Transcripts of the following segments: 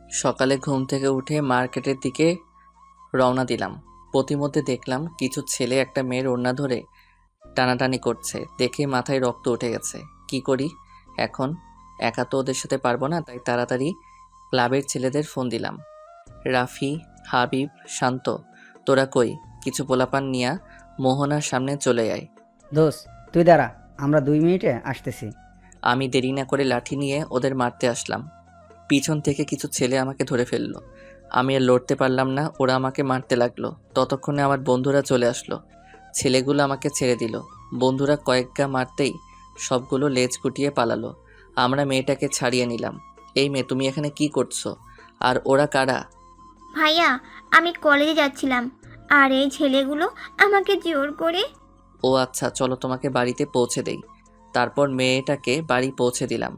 সকালে ঘুম থেকে উঠে মার্কেটের দিকে রওনা দিলাম। পথিমধ্যে দেখলাম কিছু ছেলে একটা মেয়ের ওড়না ধরে টানাটানি করছে। দেখে মাথায় রক্ত উঠে গেছে। কি করি এখন? একা তো ওদের সাথে পারবো না, তাই তাড়াতাড়ি ক্লাবের ছেলেদের ফোন দিলাম। রাফি, হাবিব, শান্ত, তোরা কই? কিছু পোলাপান নিয়া মোহনার সামনে চলে আয়। দোস্ত, তুই দাঁড়া, আমরা 2 মিনিটে আসতেছি। আমি দেরি না করে লাঠি নিয়ে ওদের মারতে আসলাম। পিছন থেকে কিছু ছেলে আমাকে ধরে ফেললো। আমি আর লড়তে পারলাম না, ওরা আমাকে মারতে লাগলো। ততক্ষণে আমার বন্ধুরা চলে আসলো। ছেলেগুলো আমাকে ছেড়ে দিল। বন্ধুরা কয়েক গা মারতেই সবগুলো লেজ গুটিয়ে পালালো। আমরা মেয়েটাকে ছাড়িয়ে নিলাম। এই মেয়ে, তুমি এখানে কি করছো? আর ওরা কারা? ভাইয়া, আমি কলেজে যাচ্ছিলাম, আর এই ছেলেগুলো আমাকে জোর করে। ও আচ্ছা, চলো তোমাকে বাড়িতে পৌঁছে দেই। তারপর মেয়েটাকে বাড়ি পৌঁছে দিলাম।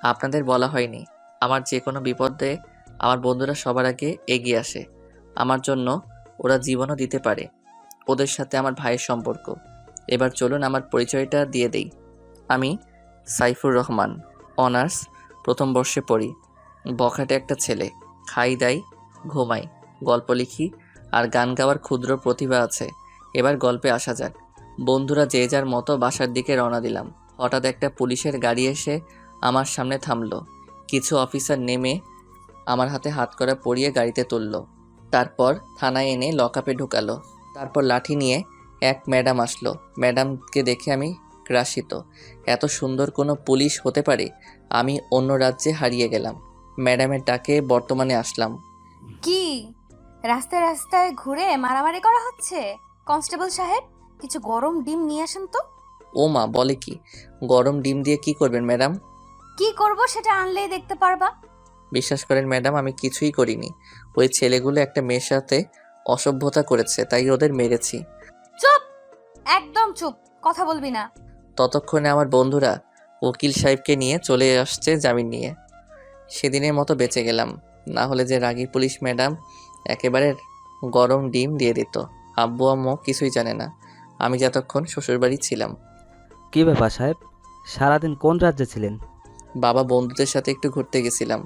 আপনাদের বলা হয়নি, আমার যে কোনো বিপদে আমার বন্ধুরা সবার আগে এগিয়ে আসে। আমার জন্য ওরা জীবনও দিতে পারে। ওদের সাথে আমার ভাইয়ের সম্পর্ক। এবার চলুন আমার পরিচয়টা দিয়ে দেই। আমি সাইফুর রহমান, অনার্স প্রথম বর্ষে পড়ি। বখাটে একটা ছেলে। খাই দাই, ঘুমাই, গল্প লিখি, আর গান গাওয়ার ক্ষুদ্র প্রতিভা আছে। এবার গল্পে আসা যাক। বন্ধুরা যে যার মতো বাসার দিকে রওনা দিলাম। হঠাৎ একটা পুলিশের গাড়ি এসে আমার সামনে থামলো। কিছু অফিসার নেমে আমার হাতে হাতকড়া পরিয়ে গাড়িতে তুলল। তারপর থানায় এনে লকআপে ঢুকালো। তারপর লাঠি নিয়ে এক ম্যাডাম আসলো। ম্যাডামকে দেখে আমি গ্রাসিত। এত সুন্দর কোনো পুলিশ হতে পারে? আমি অন্য রাজ্যে হারিয়ে গেলাম। ম্যাডামের ডাকে বর্তমানে আসলাম। কি রাস্তায় রাস্তায় ঘুরে মারামারি করা হচ্ছে? কনস্টেবল সাহেব, কিছু গরম ডিম নিয়ে আসেন তো। ও মা, বলে কি? গরম ডিম দিয়ে কি করবেন ম্যাডাম? কি করব সেটা আনলেই দেখতে পারবা। বিশ্বাস করেন ম্যাডাম, আমি কিছুই করিনি। ওই ছেলেগুলো একটা মেয়ের সাথে অসভ্যতা করেছে, তাই ওদের মেরেছি। চুপ, একদম চুপ, কথা বলবি না। ততক্ষণে আমার বন্ধুরা উকিল সাহেবকে নিয়ে চলে আসছে জামিন নিয়ে। সেদিনের মতো বেঁচে গেলাম, না হলে যে রাগী পুলিশ ম্যাডাম একেবারে গরম ডিম দিয়ে দিত। আব্বু আম্মু কিছুই জানে না আমি যতক্ষণ শ্বশুরবাড়ি ছিলাম। কি ব্যাপার সাহেব, সারাদিন কোন রাজ্যে ছিলেন? বাবা, বন্ধুদের সাথে একটু ঘুরতে গেছিলাম।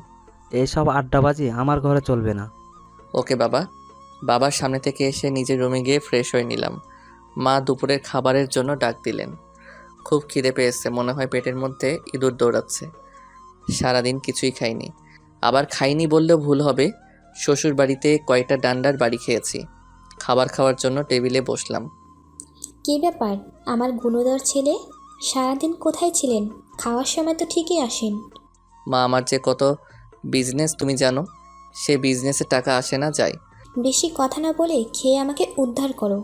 এইসব আড্ডাবাজি আমার ঘরে চলবে না। ওকে বাবা। বাবার সামনে থেকে এসে নিজের রুমে গিয়ে ফ্রেশ হয়ে নিলাম। মা দুপুরের খাবারের জন্য ডাক দিলেন। খুব খিদে পেয়েছে, মনে হয় পেটের মধ্যে ইঁদুর দৌড়াচ্ছে। সারাদিন কিছুই খাইনি। আবার খাইনি বললেও ভুল হবে। শ্বশুর বাড়িতে কয়টা ডান্ডার বাড়ি খেয়েছি। খাবার খাওয়ার জন্য টেবিলে বসলাম। কী ব্যাপার আমার গুণধর ছেলে, সারাদিন কোথায় ছিলেন? খাওয়ার সময় তো ঠিকই আসেন। মা, আমার যে কত বিজনেস তুমি জানো। সে বিজনেসে টাকা আসে না যায়। বেশি কথা না বলে খেয়ে আমাকে উদ্ধার করো।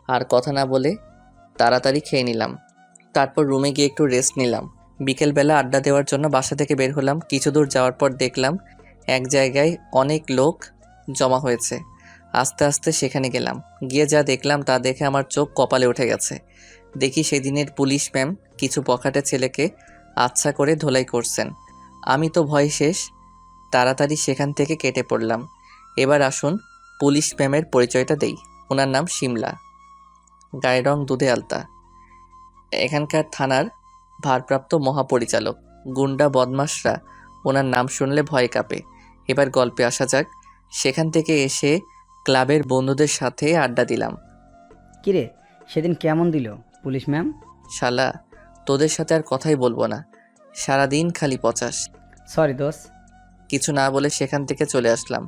আর কথা না বলে তাড়াতাড়ি খেয়ে নিলাম। তারপর রুমে গিয়ে একটু রেস্ট নিলাম। বিকেলবেলা আড্ডা দেওয়ার জন্য বাসা থেকে বের হলাম। কিছু দূর যাওয়ার পর দেখলাম এক জায়গায় অনেক লোক জমা হয়েছে। আস্তে আস্তে সেখানে গেলাম। গিয়ে যা দেখলাম তা দেখে আমার চোখ কপালে উঠে গেছে। দেখি সেদিনের পুলিশ ম্যাম কিছু বখাটে ছেলেকে আচ্ছা করে ধোলাই করছেন। আমি তো ভয় শেষ। তাড়াতাড়ি সেখান থেকে কেটে পড়লাম। এবার আসুন পুলিশ ম্যামের পরিচয়টা দেই। ওনার নাম শিমলা, গায়ের রং দুধে আলতা, এখানকার থানার ভারপ্রাপ্ত মহাপরিচালক। গুন্ডা বদমাশরা ওনার নাম শুনলে ভয় কাঁপে। এবার গল্পে আসা যাক। সেখান থেকে এসে ক্লাবের বন্ধুদের সাথে আড্ডা দিলাম। কিরে, সেদিন কেমন দিল পুলিশ ম্যাম? শালা, তোদের সাথে আর কথাই বলবো না। সারাদিন খালি পচাস। সরি দোস্ত। কিছু না বলে সেখান থেকে চলে আসলাম।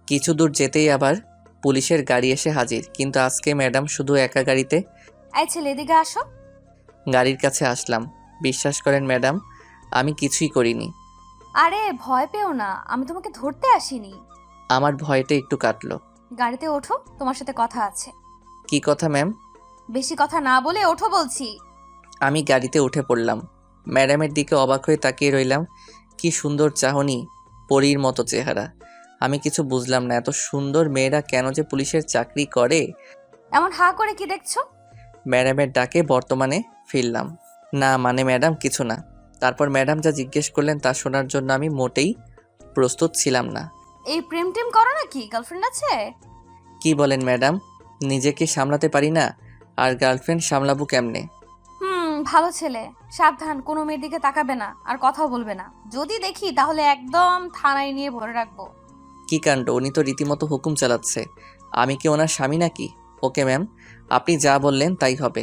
কিছু দূর যেতেই আবার পুলিশের গাড়ি এসে হাজির। কিন্তু আজকে ম্যাডাম শুধু একা গাড়িতে। এই ছেলে, এদিকে আসো। গাড়ির কাছে আসলাম। বিশ্বাস করেন ম্যাডাম, আমি কিছুই করিনি। আরে ভয় পেও না, আমি তোমাকে ধরতে আসিনি। আমার ভয়টা একটু কাটলো। গাড়িতে ওঠো, তোমার সাথে কথা আছে। কি কথা ম্যাম? বেশি কথা না বলে ওঠো বলছি। আমি গাড়িতে উঠে পড়লাম। ম্যাডামের দিকে অবাক হয়ে তাকিয়ে রইলাম। কি সুন্দর চাহনি, পরীর মতো চেহারা। আমি কিছু বুঝলাম না, এত সুন্দর মেয়েরা কেন যে পুলিশের চাকরি করে। এমন হা করে কি দেখছো? ম্যাডামের ডাকে বর্তমানে ফিরলাম। না মানে ম্যাডাম, কিছু না। তারপর ম্যাডাম যা জিজ্ঞেস করলেন তা শোনার জন্য আমি মোটেই প্রস্তুত ছিলাম না। এই প্রেম টেম করো নাকি? গার্লফ্রেন্ড আছে? কি বলেন ম্যাডাম? নিজেকে সামলাতে পারি না, আর গার্লফ্রেন্ড সামলাবো কেমনে? ভালো ছেলে, সাবধান, কোনো মেয়ের দিকে তাকাবে না আর কথাও বলবে না। যদি দেখি তাহলে একদম থানায় নিয়ে ভরে রাখবো। কি কাণ্ড, উনি তো রীতিমতো হুকুম চালাচ্ছে। আমি কি ওনার স্বামী নাকি? ওকে ম্যাম, আপনি যা বললেন তাই হবে।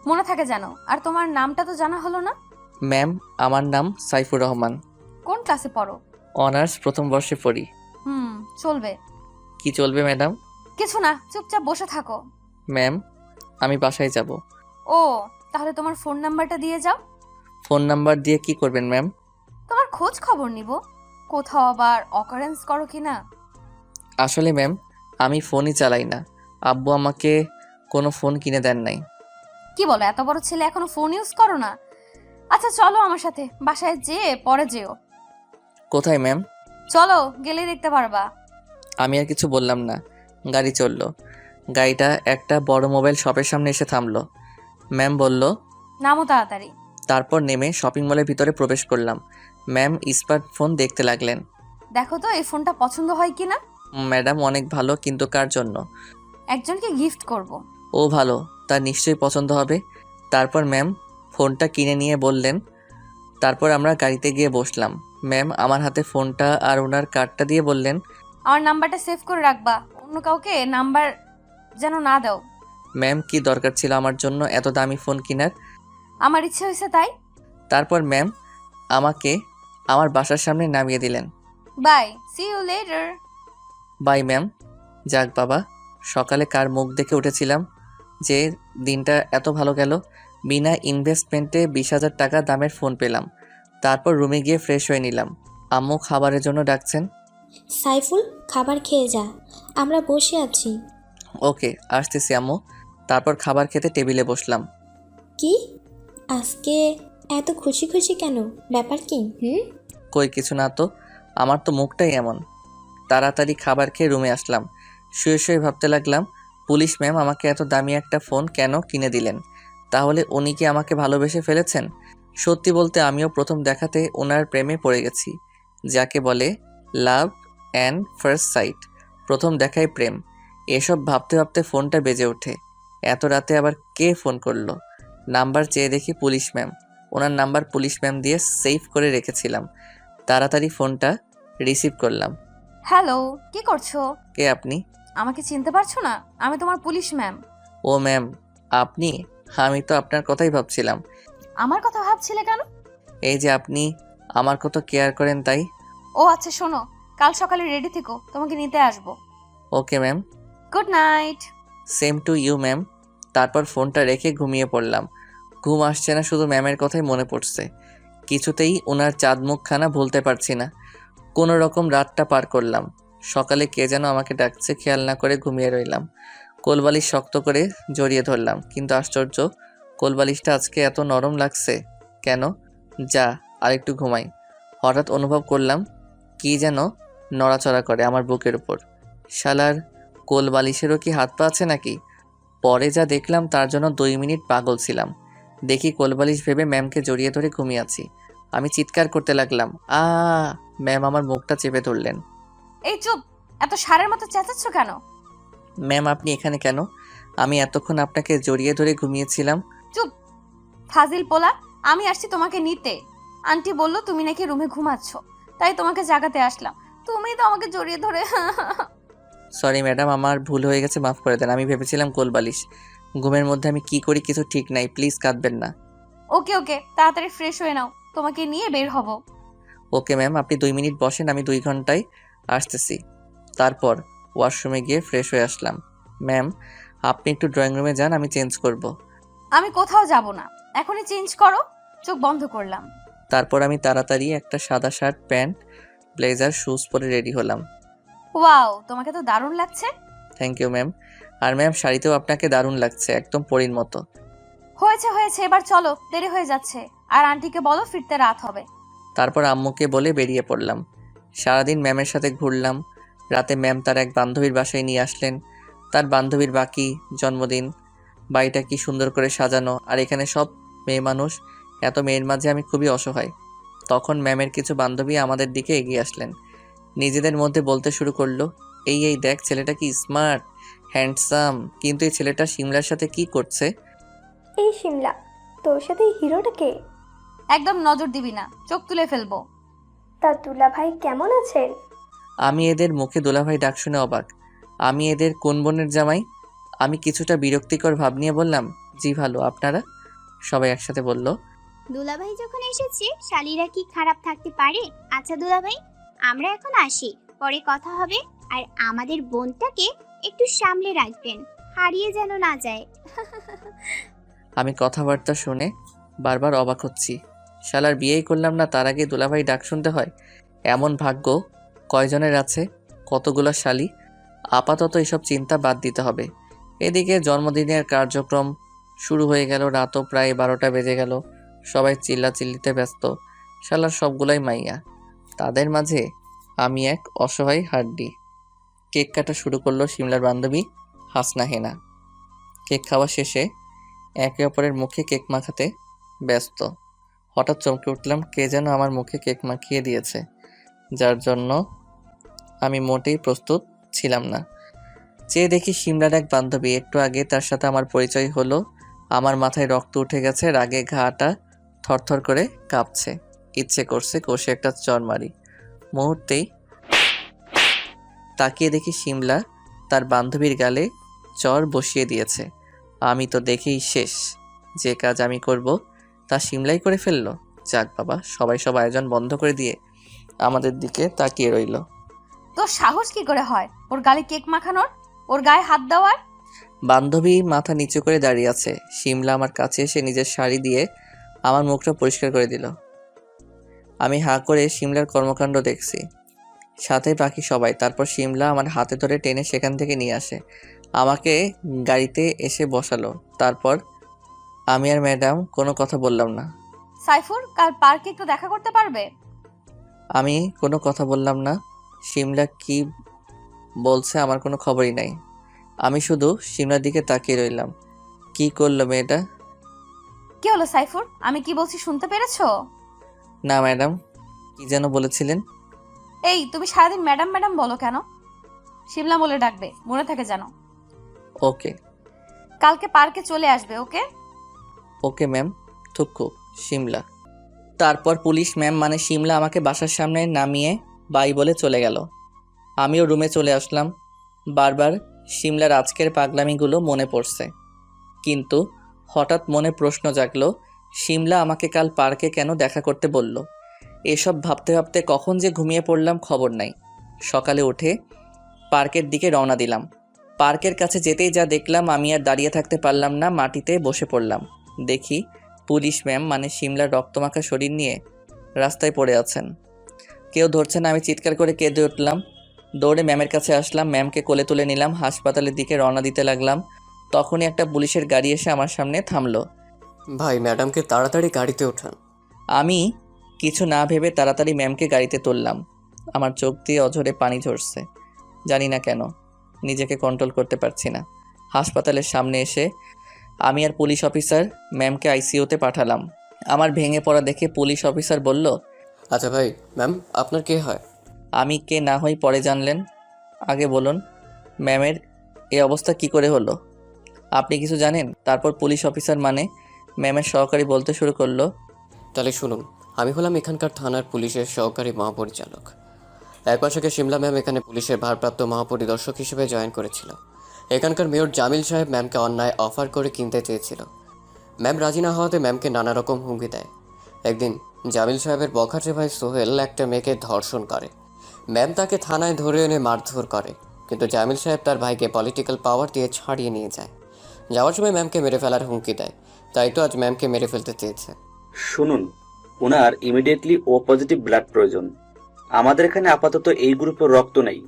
মনে থাকে জানো। আর তোমার নামটা তো জানা হলো না। ম্যাম, আমার নাম সাইফুর রহমান। কোন ক্লাসে পড়ো? অনার্স প্রথম বর্ষে পড়ি। চলবে। কি চলবে ম্যাডাম? কিছু না, চুপচাপ বসে থাকো। ম্যাম, আমি বাসায় যাব। ও, তাহলে তোমার ফোন নাম্বারটা দিয়ে যাও। ফোন নাম্বার দিয়ে কি করবেন ম্যাম? তোমার খোঁজ খবর নিব, কোথাও আবার অকারেন্স করো কিনা। আসলে ম্যাম, আমি ফোনই চালাই না। আব্বু আমাকে কোনো ফোন কিনে দেন নাই। কি বলো, এত বড় ছেলে এখনো ফোন ইউজ করো না? আচ্ছা চলো আমার সাথে, বাসায় যেয়ে পরে যেও। কোথায় ম্যাম? চলো, গেলেই দেখতে পারবা। আমি আর কিছু বললাম না। গাড়ি চললো। গাড়িটা একটা বড় মোবাইল শপের সামনে এসে থামলো। ম্যাম বলল, নামো তাড়াতাড়ি। তারপর নেমে শপিং মলের ভিতরে প্রবেশ করলাম। ম্যাম স্মার্টফোন দেখতে লাগলেন। দেখো তো এই ফোনটা পছন্দ হয় কিনা। ম্যাডাম, অনেক ভালো, কিন্তু কার জন্য? একজনকে গিফট করব। ও ভালো, তার নিশ্চয়ই পছন্দ হবে। তারপর ম্যাম ফোনটা কিনে নিয়ে বললেন। তারপর আমরা গাড়িতে গিয়ে বসলাম। ম্যাম আমার হাতে ফোনটা আর ওনার কার্ডটা দিয়ে বললেন, আমার নাম্বারটা সেভ করে রাখবা, অন্য কাউকে নাম্বার যেন না দাও। ম্যাম কি দরকার ছিল আমার জন্য এত দামি ফোন কেনার? আমার ইচ্ছে হয়েছে তাই। তারপর ম্যাম আমাকে আমার বাসার সামনে নামিয়ে দিলেন। Bye, see you later. Bye ma'am. যাক বাবা, সকালে কার মুখ দেখে উঠেছিলাম যে দিনটা এত ভালো গেল। বিনা ইনভেস্টমেন্টে 20,000 টাকা দামের ফোন পেলাম। তারপর রুমে গিয়ে ফ্রেশ হয়ে নিলাম। আম্মু খাবারের জন্য ডাকছেন। সাইফুল, খাবার খেয়ে যা, আমরা বসে আছি। ওকে, আসতেছি আম্মু। তারপর খাবার খেতে টেবিলে বসলাম। কি আজকে এত খুশি খুশি কেন? ব্যাপার কি? কই কিছু না তো, আমার তো মুখটাই এমন। তাড়াতাড়ি খাবার খেয়ে রুমে আসলাম। শুয়ে শুয়ে ভাবতে লাগলাম, পুলিশ ম্যাম আমাকে এত দামি একটা ফোন কেন কিনে দিলেন? তাহলে উনি কি আমাকে ভালোবেসে ফেলেছেন? সত্যি বলতে আমিও প্রথম দেখাতে ওনার প্রেমে পড়ে গেছি, যাকে বলে লাভ অ্যান্ড ফার্স্ট সাইট, প্রথম দেখায় প্রেম। এসব ভাবতে ভাবতে ফোনটা বেজে ওঠে। এত রাতে আবার কে ফোন করলো? নাম্বার চেয়ে দেখি পুলিশ ম্যাম। ওনার নাম্বার পুলিশ ম্যাম দিয়ে সেভ করে রেখেছিলাম। তাড়াতাড়ি ফোনটা রিসিভ করলাম। হ্যালো, কি করছো? কে আপনি? আমাকে চিনতে পারছো না? আমি তোমার পুলিশ ম্যাম। ও ম্যাম, আপনি? আমি তো আপনার কথাই ভাবছিলাম। আমার কথা ভাবছিলে কেন? এই যে আপনি আমার কত কেয়ার করেন তাই। ও আচ্ছা, শোনো, কাল সকালে রেডি থেকো, তোমাকে নিতে আসবো। Okay ma'am. Good night. Same to you ma'am. তারপর ফোনটা রেখে ঘুমিয়ে পড়লাম। ঘুম আসছে না, শুধু ম্যামের কথাই মনে পড়ছে। কিছুতেই ওনার চাঁদ মুখখানা ভুলতে পারছি না। কোনো রকম রাতটা পার করলাম। সকালে কে যেন আমাকে ডাকছে, খেয়াল না করে ঘুমিয়ে রইলাম। কোলবালিশ শক্ত করে জড়িয়ে ধরলাম, কিন্তু আশ্চর্য, কোলবালিশটা আজকে এত নরম লাগছে কেন? যা আরেকটু ঘুমাই। হঠাৎ অনুভব করলাম কি যেন নড়াচড়া করে আমার বুকের উপর। শালার কোলবালিশেরও কি হাত পা আছে নাকি? পরে যা দেখলাম তার জন্য 2 মিনিট পাগল ছিলাম। দেখি কোলবালিশ ভেবে ম্যামকে জড়িয়ে ধরে ঘুমিয়ে আছি। আমি চিৎকার করতে লাগলাম, ম্যাম আমার মুখটা চেপে ধরলেন। এই চুপ, এত সারের মতো চেঁচাচ্ছ কেন? ম্যাম আপনি এখানে কেন? আমি এতক্ষণ আপনাকে জড়িয়ে ধরে ঘুমিয়েছিলাম। চুপ, ফাজিল পোলা। আমি আসছি তোমাকে নিতে। আন্টি বলল তুমি নাকি রুমে ঘুমাচ্ছ, তাই তোমাকে জাগাতে আসলাম। তুমি তো আমাকে জড়িয়ে ধরে সরি ম্যাডাম, আমার ভুল হয়ে গেছে, মাফ করে দেন। আমি ভেবেছিলাম কোলবালিশ। ঘুমের মধ্যে আমি কি করি কিছু ঠিক নাই, প্লিজ কাঁদবেন না। ওকে ওকে, তাড়াতাড়ি ফ্রেশ হয়ে নাও, তোমাকে নিয়ে বের হব। ওকে ম্যাম, আপনি 2 মিনিট বসেন, আমি 2 ঘন্টায় আসতেছি। তারপর ওয়াশরুমে গিয়ে ফ্রেশ হয়ে আসলাম। ম্যাম আপনি একটু ড্রয়িং রুমে যান, আমি চেঞ্জ করব। আমি কোথাও যাব না, এখনই চেঞ্জ করো। চোখ বন্ধ করলাম। তারপর আমি তাড়াতাড়ি একটা সাদা শার্ট, প্যান্ট, ব্লেজার, শুজ পরে রেডি হলাম। ওয়াও, তোমাকে তো দারুণ লাগছে। Thank you ma'am. আর ম্যাম শাড়িতেও আপনাকে দারুণ লাগছে, একদম পরীর মতো। হয়েছে হয়েছে, এবার চলো, দেরি হয়ে যাচ্ছে। আর আন্টিকে বলো ফিরতে রাত হবে। তারপর আম্মুকে বলে বেরিয়ে পড়লাম। সারাদিন ম্যামের সাথে ঘুরলাম। রাতে ম্যাম তার এক বান্ধবীর বাসায় নিয়ে আসলেন। তার বান্ধবীর বাকি জন্মদিন। বাড়িটা কি সুন্দর করে সাজানো, আর এখানে সব মেয়ে মানুষ। এত মেয়ের মাঝে আমি খুবই অসহায়। তখন ম্যামের কিছু বান্ধবী আমাদের দিকে এগিয়ে আসলেন। নিজেদের মধ্যে বলতে শুরু করলো, এই দেখ ছেলেটা কি স্মার্ট, হ্যান্ডসাম, কিন্তু এই ছেলেটা শিমলার সাথে কি করছে? এই শিমলা, তোর সাথে এই হিরোটা কে? একদম নজর দিবি না, চোখ তুলে ফেলবো। তা দুলা ভাই কেমন আছেন? আমি এদের মুখে দুলাভাই ডাক শুনে অবাক। আমি এদের কোন বোনের জামাই? আমি কিছুটা বিরক্তিকর ভাব নিয়ে বললাম, জি ভালো, আপনারা? সবাই একসাথে বলল, দুলাভাই যখন এসেছে শালিরা কি খারাপ থাকতে পারে? আচ্ছা দুলাভাই, আমরা এখন আসি, পরে কথা হবে। আর আমাদের বোনটাকে একটু সামলে রাখবেন, হারিয়ে যেন না যায়। আমি কথাবার্তা শুনে বারবার অবাক হচ্ছি। শালার বিয়েই করলাম না, তার আগে দুলাভাই ডাক শুনতে হয়। এমন ভাগ্য কয়জনের আছে? কতগুলো শালি? আপাতত এসব চিন্তা বাদ দিতে হবে। এদিকে জন্মদিনের কার্যক্রম শুরু হয়ে গেল। রাতও প্রায় 12টা বেজে গেল। সবাই চিল্লাচিল্লিতে ব্যস্ত। শালার সবগুলাই মাইয়া, তাদের মাঝে আমি এক অসহায় হাড্ডি। কেক কাটা শুরু করলো শিমলার বান্ধবী হাসনা হেনা। কেক খাওয়া শেষে একে অপরের মুখে কেক মাখাতে ব্যস্ত। হঠাৎ চমকে উঠলাম, কে যেন আমার মুখে কেক মাখিয়ে দিয়েছে, যার জন্য আমি মোটেই প্রস্তুত ছিলাম না। চেয়ে দেখি শিমলার এক বান্ধবী। একটু আগে তার সাথে আমার পরিচয় হলো। আমার মাথায় রক্ত উঠে গেছে, রাগে ঘাটা থরথর করে কাঁপছে। ইচ্ছে করছে কষে একটা চড় মারি। মুহূর্তেই তাকিয়ে দেখি শিমলা তার বান্ধবীর গালে চড় বসিয়ে দিয়েছে। আমি তো দেখেই শেষ। যে কাজ আমি করব তা শিমলাই করে ফেললো। যাক বাবা, সবাই সব আয়োজন বন্ধ করে দিয়ে আমাদের দিকে তাকিয়ে রইল। তোর সাহস কি করে হয় ওর গালে কেক মাখানোর, ওর গায়ে হাত দেওয়ার? বান্ধবী মাথা নিচু করে দাঁড়িয়ে আছে। শিমলা আমার কাছে এসে নিজের শাড়ি দিয়ে আমার মুখটা পরিষ্কার করে দিল। আমি হাঁ করে শিমলার কর্মকাণ্ড দেখছি, সাথে বাকি সবাই। তারপর শিমলা আমার হাতে ধরে টেনে সেখান থেকে নিয়ে আসে, আমাকে গাড়িতে এসে বসালো। তারপর আমি আর ম্যাডাম কোনো কথা বললাম না। সাইফুর, কাল পার্কে একটু দেখা করতে পারবে? আমি কোনো কথা বললাম না। শিমলা কি বলছে আমার কোনো খবরই নাই। আমি শুধু শিমলার দিকে তাকিয়ে রইলাম। কি করলো মেয়েটা? কি হলো সাইফুর, আমি কি বলছি শুনতে পেরেছো? না ম্যাডাম, কি যেন বলেছিলেন? এই তুমি সারাদিন ম্যাডাম ম্যাডাম বলো কেন? শিমলা বলে ডাকবে, মনে থাকে জানো। ওকে। কালকে পার্কে চলে আসবে, ওকে? Okay ma'am. থুকু শিমলা। তারপর পুলিশ ম্যাম মানে শিমলা আমাকে বাসার সামনে নামিয়ে বাই বলে চলে গেল। আমিও রুমে চলে আসলাম। বারবার শিমলার আজকের পাগলামিগুলো মনে পড়ছে, কিন্তু হঠাৎ মনে প্রশ্ন জাগলো, শিমলা আমাকে কাল পার্কে কেন দেখা করতে বলল? এসব ভাবতে ভাবতে কখন যে ঘুমিয়ে পড়লাম খবর নাই। সকালে উঠে পার্কের দিকে রওনা দিলাম। পার্কের কাছে যেতেই যা দেখলাম, আমি আর দাঁড়িয়ে থাকতে পারলাম না, মাটিতে বসে পড়লাম। দেখি পুলিশ ম্যাম মানে শিমলার রক্তমাখা শরীর নিয়ে রাস্তায় পড়ে আছেন। কেউ ধরছে না। আমি চিৎকার করে কেঁদে উঠলাম। দৌড়ে ম্যামের কাছে আসলাম, ম্যামকে কোলে তুলে নিলাম। হাসপাতালের দিকে রওনা দিতে লাগলাম। তখনই একটা পুলিশের গাড়ি এসে আমার সামনে থামলো। ভাই, ম্যাডামকে তাড়াতাড়ি গাড়িতে ওঠান। আমি কিছু না ভেবে তাড়াতাড়ি ম্যামকে গাড়িতে তুললাম। আমার চোখ দিয়ে অঝরে পানি ঝরছে, জানি না কেন নিজেকে কন্ট্রোল করতে পারছি না। হাসপাতালের সামনে এসে আমি আর পুলিশ অফিসার ম্যামকে আইসিইউতে পাঠালাম। আমার ভেঙে পড়া দেখে পুলিশ অফিসার বলল, আচ্ছা ভাই, ম্যাম আপনার কে হয়? আমি কে না হই পরে জানলেন, আগে বলুন ম্যামের এই অবস্থা কি করে হলো? আপনি কিছু জানেন? তারপর পুলিশ অফিসার মানে ম্যামের সহকারী বলতে শুরু করলো, তাহলে শুনুন, আমি হলাম এখানকার থানার পুলিশের সহকারী মহাপরিচালক। এক মাস আগে শিমলা ম্যাম এখানে পুলিশের ভারপ্রাপ্ত মহাপরিদর্শক হিসেবে জয়েন করেছিল। এখানকার মেয়র জামিল সাহেব ম্যামকে অন্যায় অফার করে কিনতে চেয়েছিল। ম্যাম রাজি না হওয়াতে ম্যামকে নানা রকম হুমকি দেয়। একদিন জামিল সাহেবের বখাটে ভাই সোহেল একটা মেয়েকে ধর্ষণ করে। ম্যাম তাকে থানায় ধরে এনে মারধর করে, কিন্তু জামিল সাহেব তার ভাইকে পলিটিক্যাল পাওয়ার দিয়ে ছাড়িয়ে নিয়ে যায়। যাওয়ার সময় ম্যামকে মেরে ফেলার হুমকি দেয়, তাই তো আজ ম্যামকে মেরে ফেলতে চেয়েছে। শুনুন, ওনার ইমিডিয়েটলি ও পজিটিভ ব্লাড প্রয়োজন। আমাদের এখানে আপাতত এই গ্রুপের রক্ত নেই।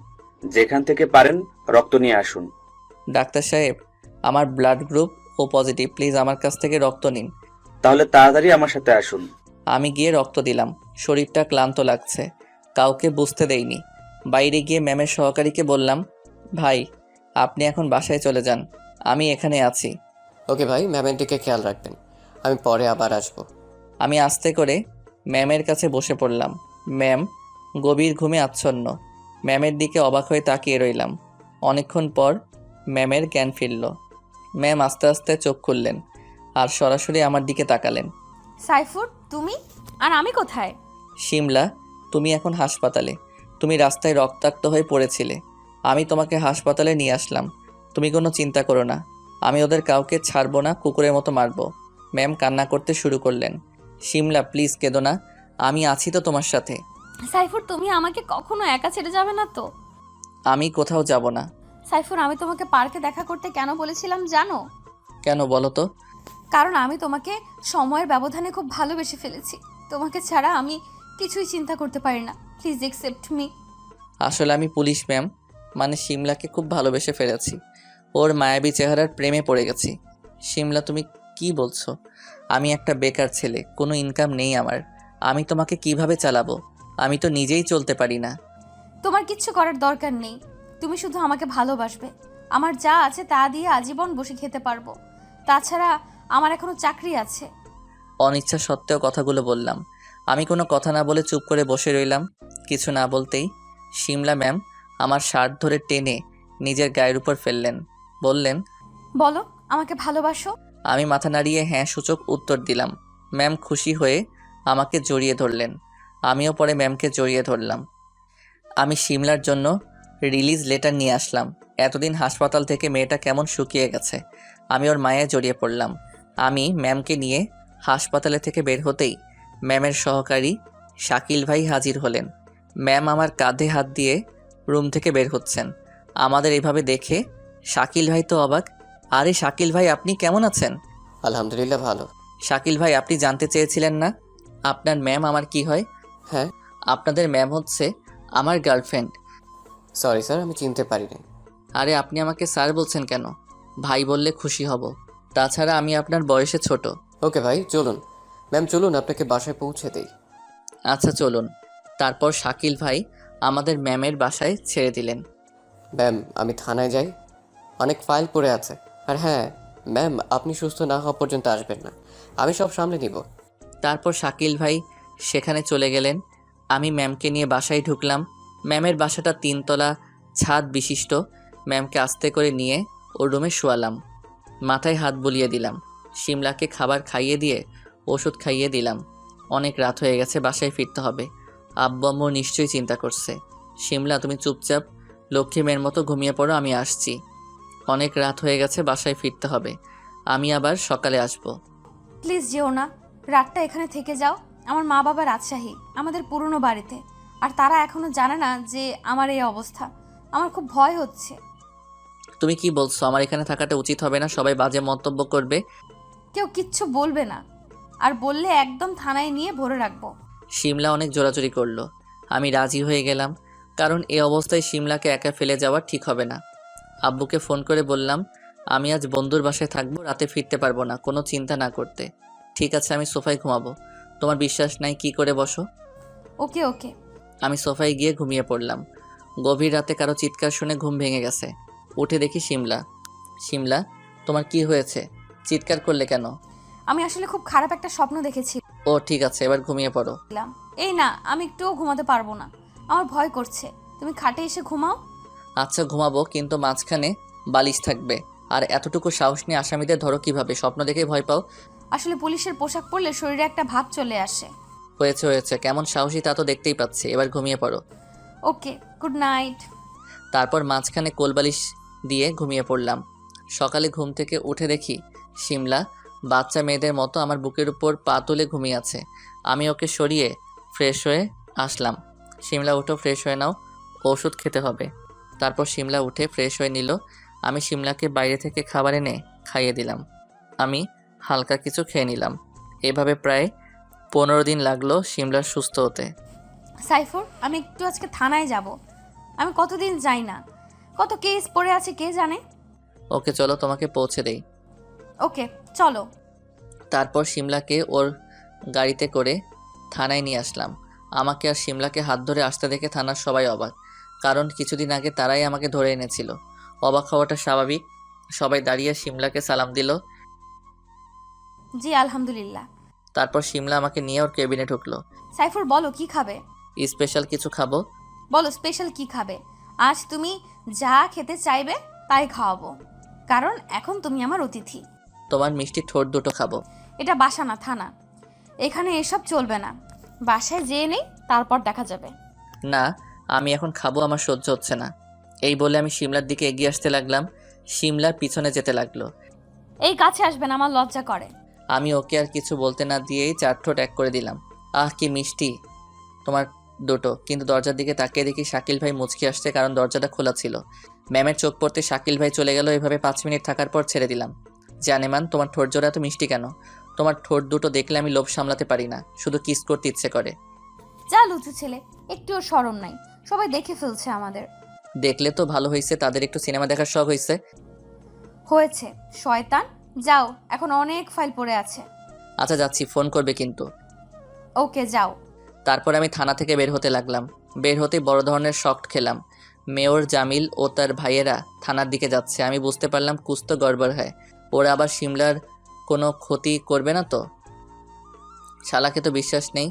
যেখান থেকে পারেন রক্ত নিয়ে আসুন। ডাক্তার সাহেব, আমার blood group O positive, please আমার কাছ থেকে রক্ত নিন। তাহলে তাড়াতাড়ি আমার সাথে আসুন। আমি গিয়ে রক্ত দিলাম। শরীরটা ক্লান্ত লাগছে, কাউকে বুঝতে দেইনি। বাইরে গিয়ে ম্যামের সহকারীকে বললাম, ভাই আপনি এখন বাসায় চলে যান, আমি এখানে আছি। ওকে ভাই, ম্যামের দিকে খেয়াল রাখবেন, আমি পরে আবার আসবো। আমি আস্তে করে ম্যামের কাছে বসে পড়লাম। ম্যাম গভীর ঘুমে আচ্ছন্ন। ম্যামের দিকে অবাক হয়ে তাকিয়ে রইলাম। অনেকক্ষণ পর ম্যামের জ্ঞান ফিরল। ম্যাম আস্তে আস্তে চোখ খুললেন আর সরাসরি আমার দিকে তাকালেন। সাইফুর, তুমি? আর আমি কোথায়? শিমলা, তুমি এখন হাসপাতালে। তুমি রাস্তায় রক্তাক্ত হয়ে পড়েছিলে, আমি তোমাকে হাসপাতালে নিয়ে আসলাম। তুমি কোনো চিন্তা করো না, আমি ওদের কাউকে ছাড়বো না, কুকুরের মতো মারবো। ম্যাম কান্না করতে শুরু করলেন। শিমলা প্লিজ কেঁদো না, আমি আছি তো তোমার সাথে। সাইফুর, তুমি আমাকে কখনো একা ছেড়ে যাবে না তো? আমি কোথাও যাব না। সাইফুর, আমি তোমাকে পার্কে দেখা করতে কেন বলেছিলাম জানো? কেন বলো তো? কারণ আমি তোমাকে সময়ের ব্যবধানে খুব ভালোবেসে ফেলেছি। তোমাকে ছাড়া আমি কিছুই চিন্তা করতে পারি না। Please accept me. আসলে আমি পুলিশ ম্যাম, মানে শিমলাকে খুব ভালোবেসে ফেলেছি। ওর মায়াবী চেহারার প্রেমে পড়ে গেছি। শিমলা তুমি কি বলছো? আমি একটা বেকার ছেলে, কোনো ইনকাম নেই আমার। আমি তোমাকে কিভাবে চালাবো? আমি তো নিজেই চলতে পারি না। তোমার কিচ্ছু করার দরকার নেই, তুমি শুধু আমাকে ভালোবাসবে। আমার যা আছে তা দিয়ে আজীবন বসে খেতে পারবো। তাছাড়া আমার এখনো চাকরি আছে। অনিচ্ছা সত্ত্বেও কথাগুলো বললাম। আমি কোনো কথা না বলে চুপ করে বসে রইলাম। কিছু না বলতেই শিমলা ম্যাম আমার শার্ট ধরে টেনে নিজের গায়ের উপর ফেললেন। বললেন, বলো, আমাকে ভালোবাসো? আমি মাথা নাড়িয়ে হ্যাঁ সূচক উত্তর দিলাম। ম্যাম খুশি হয়ে আমাকে জড়িয়ে ধরলেন। আমিও পরে ম্যামকে জড়িয়ে ধরলাম। আমি শিমলার জন্য রিলিজ লেটার নিয়ে আসলাম। এতদিন হাসপাতাল থেকে মেয়েটা কেমন শুকিয়ে গেছে। আমি ওর মায়ে জড়িয়ে পড়লাম। আমি ম্যামকে নিয়ে হাসপাতালে থেকে বের হতেই ম্যামের সহকারী শাকিল ভাই হাজির হলেন। ম্যাম আমার কাঁধে হাত দিয়ে রুম থেকে বের হচ্ছেন। আমাদের এভাবে দেখে শাকিল ভাই তো অবাক। আরে শাকিল ভাই, আপনি কেমন আছেন? আলহামদুলিল্লাহ ভালো। শাকিল ভাই, আপনি জানতে চেয়েছিলেন না আপনার ম্যাম আমার কি হয়? হ্যাঁ। আপনাদের ম্যাম হচ্ছে আমার গার্লফ্রেন্ড। সরি স্যার, আমি চিনতে পারিনি। আরে আপনি আমাকে স্যার বলছেন কেন? ভাই বললে খুশি হব। তাছাড়া আমি আপনার বয়সে ছোট। ওকে ভাই, চলুন। ম্যাম চলুন, আপনাকে বাসায় পৌঁছে দিই। আচ্ছা চলুন। তারপর শাকিল ভাই আমাদের ম্যামের বাসায় ছেড়ে দিলেন। ম্যাম আমি থানায় যাই, অনেক ফাইল পড়ে আছে। আর হ্যাঁ ম্যাম, আপনি সুস্থ না হওয়া পর্যন্ত আসবেন না, আমি সব সামলে নিব। তারপর শাকিল ভাই সেখানে চলে গেলেন। আমি ম্যামকে নিয়ে বাসায় ঢুকলাম। ম্যামের বাসাটা 3 তলা ছাদ বিশিষ্ট। ম্যামকে আস্তে করে নিয়ে ওর রুমে শোয়ালাম। মাথায় হাত বুলিয়ে দিলাম। শিমলাকে খাবার খাইয়ে দিয়ে ওষুধ খাইয়ে দিলাম। অনেক রাত হয়ে গেছে, বাসায় ফিরতে হবে। আব্বু আম্মু নিশ্চয়ই চিন্তা করছে। শিমলা তুমি চুপচাপ লক্ষ্মী মেয়ের মতো ঘুমিয়ে পড়ো, আমি আসছি। অনেক রাত হয়ে গেছে, বাসায় ফিরতে হবে। আমি আবার সকালে আসব। প্লিজ যেও না, রাতটা এখানে থেকে যাও। আমার মা বাবা রাজশাহী, আমাদের পুরনো বাড়িতে। আর তারা এখনো জানে না যে আমার এই অবস্থা। আমার খুব ভয় হচ্ছে। তুমি কি বলছো? আমার এখানে থাকাটা উচিত হবে না? সবাই বাজে মন্তব্য করবে। কেউ কিচ্ছু বলবে না, আর বললে একদম থানায় নিয়ে ভরে রাখবো। শিমলা অনেক জোরাজুরি করলো। আমি রাজি হয়ে গেলাম, কারণ এই অবস্থায় শিমলাকে একা ফেলে যাওয়া ঠিক হবে না। আব্বুকে ফোন করে বললাম, আমি আজ বন্ধুর বাসায় থাকবো, রাতে ফিরতে পারবো না, কোনো চিন্তা না করতে। ঠিক আছে, আমি সোফায় ঘুমাবো। তোমার বিশ্বাস নাই? কি করে বসো। ওকে ওকে। আমি সোফায় গিয়ে ঘুমিয়ে পড়লাম। গভীর রাতে কারো চিৎকার শুনে ঘুম ভেঙে গেছে। উঠে দেখি শিমলা। শিমলা, তোমার কি হয়েছে? চিৎকার করলে কেন? আমি আসলে খুব খারাপ একটা স্বপ্ন দেখেছি। ও ঠিক আছে, এবার ঘুমিয়ে পড়ো। এই না, আমি একটুও ঘুমাতে পারবো না, আমার ভয় করছে। তুমি খাটে এসে ঘুমাও। আচ্ছা ঘুমাবো, কিন্তু মাঝখানে বালিশ থাকবে। আর এতটুকু সাহস নিয়ে আসামিদের ধরো কিভাবে? স্বপ্ন দেখে ভয় পাও? আসলে পুলিশের পোশাক পরলে শরীরে একটা ভাব চলে আসে। হয়েছে হয়েছে, কেমন সাহসী তা তো দেখতেই পাচ্ছি। এবার ঘুমিয়ে পড়ো। ওকে, গুড নাইট। তারপর মাঝখানে কোলবালিশ দিয়ে ঘুমিয়ে পড়লাম। সকালে ঘুম থেকে উঠে দেখি শিমলা বাচ্চা মেয়েদের মতো আমার বুকের উপর পা তুলে ঘুমিয়ে আছে। আমি ওকে সরিয়ে ফ্রেশ হয়ে আসলাম। শিমলা উঠো, ফ্রেশ হয়ে নাও, ওষুধ খেতে হবে। তারপর শিমলা উঠে ফ্রেশ হয়ে নিল। আমি শিমলাকে বাইরে থেকে খাবার এনে খাইয়ে দিলাম। আমি হালকা কিছু খেয়ে নিলাম। এভাবে প্রায় 15 দিন লাগলো শিমলার সুস্থ হতে। সাইফুর, আমি একটু আজকে থানায় যাব। আমি কতদিন যাই না, কত কেস পড়ে আছে কে জানে। ওকে চলো, তোমাকে পৌঁছে দেই। ওকে চলো। তারপর শিমলাকে ওর গাড়িতে করে থানায় নিয়ে আসলাম। আমাকে আর শিমলাকে হাত ধরে আসতে দেখে থানার সবাই অবাক, কারণ কিছুদিন আগে তারাই আমাকে ধরে এনেছিল। অবাক হওয়াটা স্বাভাবিক। সবাই দাঁড়িয়ে শিমলাকে সালাম দিল। জি আলহামদুলিল্লাহ। তারপর শিমলা আমাকে নিয়ে ওর কেবিনে ঢুকলো। সাইফুর বলো কি খাবে? স্পেশাল কিছু খাবো। বলো স্পেশাল কি খাবে? আজ তুমি যা খেতে চাইবে তাই খাওয়াবো, কারণ এখন তুমি আমার অতিথি। তোমার মিষ্টি ঠোঁট দুটো খাবো। এটা বাসা না থানা, এখানে এসব চলবে না। বাসায় যেয়ে নেই, তারপর দেখা যাবে। না, আমি এখন খাবো, আমার সহ্য হচ্ছে না। এই বলে আমি শিমলার দিকে এগিয়ে আসতে লাগলাম। শিমলার পিছনে যেতে লাগলো। এই কাছে আসবেন, আমার লজ্জা করে। আমি ওকে আর কিছু বলতে না দিয়েই 4 ঠোঁট এক করে দিলাম। আহ কি মিষ্টি তোমার দুটো। কিন্তু দরজার দিকে তাকিয়ে দেখি শাকিল ভাই মুচকি আসছে, কারণ দরজাটা খোলা ছিল। ম্যামের চোখ পড়তে শাকিল ভাই চলে গেল। এভাবে 5 মিনিট থাকার পর ছেড়ে দিলাম। জানেমান, তোমার ঠোঁট জোড়া এত মিষ্টি কেন? তোমার ঠোঁট দুটো দেখলে আমি লোভ সামলাতে পারি না, শুধু কিস করতে ইচ্ছে করে। যা লুচু ছেলে, একটুও শরম নাই। সবাই দেখে ফেলছে আমাদের। দেখলে তো ভালো হয়েছে, তাদের একটু সিনেমা দেখার শখ হয়েছে। হয়েছে শয়তান। যাও, এখন অনেক ফাইল পড়ে আছে। আচ্ছা যাচ্ছি, ফোন করবে কিন্তু। ওকে যাও। তারপর আমি থানা থেকে বের হতে লাগলাম। বের হতে বড় ধরনের শক খেলাম। মেয়র জামিল ও তার ভাইয়েরা থানার দিকে যাচ্ছে। আমি বুঝতে পারলাম কুছ তো গড়বড় হয়। ওরা আবার শিমলার কোনো ক্ষতি করবে না তো? শালাকে তো বিশ্বাস নেই।